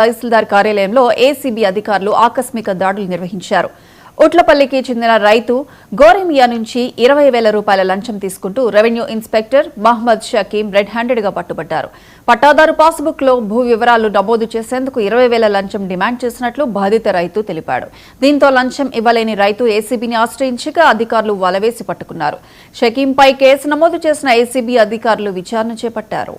తహసీల్దార్ కార్యాలయంలో ఏసీబీ అధికారులు ఆకస్మిక దాడులు నిర్వహించారు. ఉట్లపల్లికి చెందిన రైతు గోరెమియా నుంచి 20,000 రూపాయల లంచం తీసుకుంటూ revenue inspector Mohammed Shakeem red handed గా పట్టుబడ్డారు. పట్టాదారు పాస్బుక్ లో భూ వివరాలు నమోదు చేసేందుకు 20,000 లంచం డిమాండ్ చేసినట్లు బాధిత రైతు తెలిపాడు. దీంతో లంచం ఇవ్వలేని రైతు ఏసీబీని ఆశ్రయించగా అధికారులు వలవేసి పట్టుకున్నారు. షకీంపై కేసు నమోదు చేసిన ఏసీబీ అధికారులు విచారణ చేపట్టారు.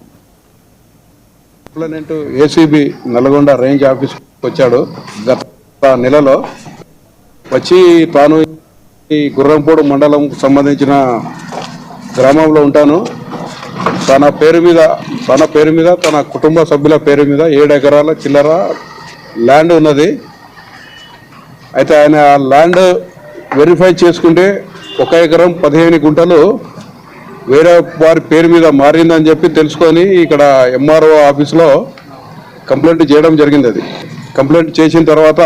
ఏసీబీ నల్గొండ రేంజ్ ఆఫీస్ వచ్చాడు. గత నెలలో వచ్చి తాను ఈ గుర్రంపూడి మండలం సంబంధించిన గ్రామంలో ఉంటాను. తన పేరు మీద తన కుటుంబ సభ్యుల పేరు మీద 7 ఎకరాల చిల్లర ల్యాండ్ ఉన్నది. అయితే ఆయన ఆ ల్యాండ్ వెరిఫై చేసుకుంటే 1 ఎకరం 15 గుంటలు వేరే వారి పేరు మీద మారిందని చెప్పి తెలుసుకొని ఇక్కడ ఎంఆర్ఓ ఆఫీస్లో కంప్లైంట్ చేయడం జరిగింది. అది కంప్లైంట్ చేసిన తర్వాత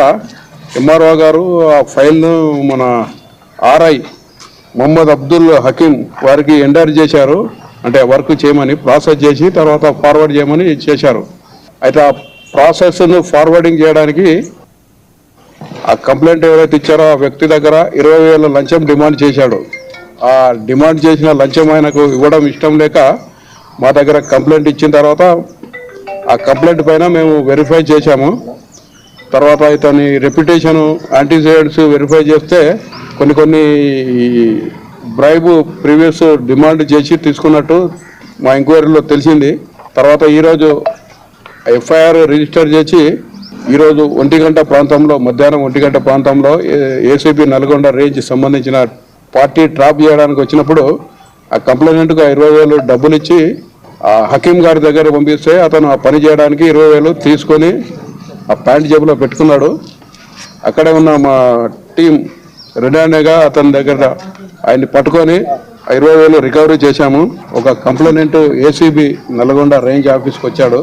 ఎంఆర్ఓ గారు ఆ ఫైల్ను మన ఆర్ఐ మొహమ్మద్ అబ్దుల్ హకీం వారికి ఎండర్ చేశారు. అంటే వర్క్ చేయమని ప్రాసెస్ చేసి తర్వాత ఫార్వర్డ్ చేయమని చేశారు. అయితే ఆ ప్రాసెస్ను ఫార్వర్డింగ్ చేయడానికి ఆ కంప్లైంట్ ఎవరైతే ఇచ్చారో ఆ వ్యక్తి దగ్గర 20,000 లంచం డిమాండ్ చేశాడు. ఆ డిమాండ్ చేసిన లంచం ఆయనకు ఇవ్వడం ఇష్టం లేక మా దగ్గర కంప్లైంట్ ఇచ్చిన తర్వాత ఆ కంప్లైంట్ పైన మేము వెరిఫై చేశాము. తర్వాత ఇతని రెప్యుటేషన్ యాంటీసిడెంట్స్ వెరిఫై చేస్తే కొన్ని బ్రైబ్ ప్రీవియస్ డిమాండ్ చేసి తీసుకున్నట్టు మా ఎంక్వైరీలో తెలిసింది. తర్వాత ఈరోజు ఎఫ్ఐఆర్ రిజిస్టర్ చేసి ఈరోజు 1 గంట ప్రాంతంలో మధ్యాహ్నం 1 గంట ప్రాంతంలో ఏసీబీ నల్గొండ రేంజ్ సంబంధించిన పార్టీ ట్రాప్ చేయడానికి వచ్చినప్పుడు ఆ కంప్లైంట్కు 20,000 డబ్బులు ఇచ్చి ఆ హకీం గారి దగ్గర పంపిస్తే అతను ఆ పని చేయడానికి 20,000 తీసుకొని ఆ ప్యాంట్ జేబులో పెట్టుకున్నాడు. అక్కడే ఉన్న మా టీం రెడానేగా అతని దగ్గర ఆయన్ని పట్టుకొని 20,000 రికవరీ చేశాము. ఒక కంప్లైంట్ ఏసీబీ నల్గొండ రేంజ్ ఆఫీస్కి వచ్చాడు.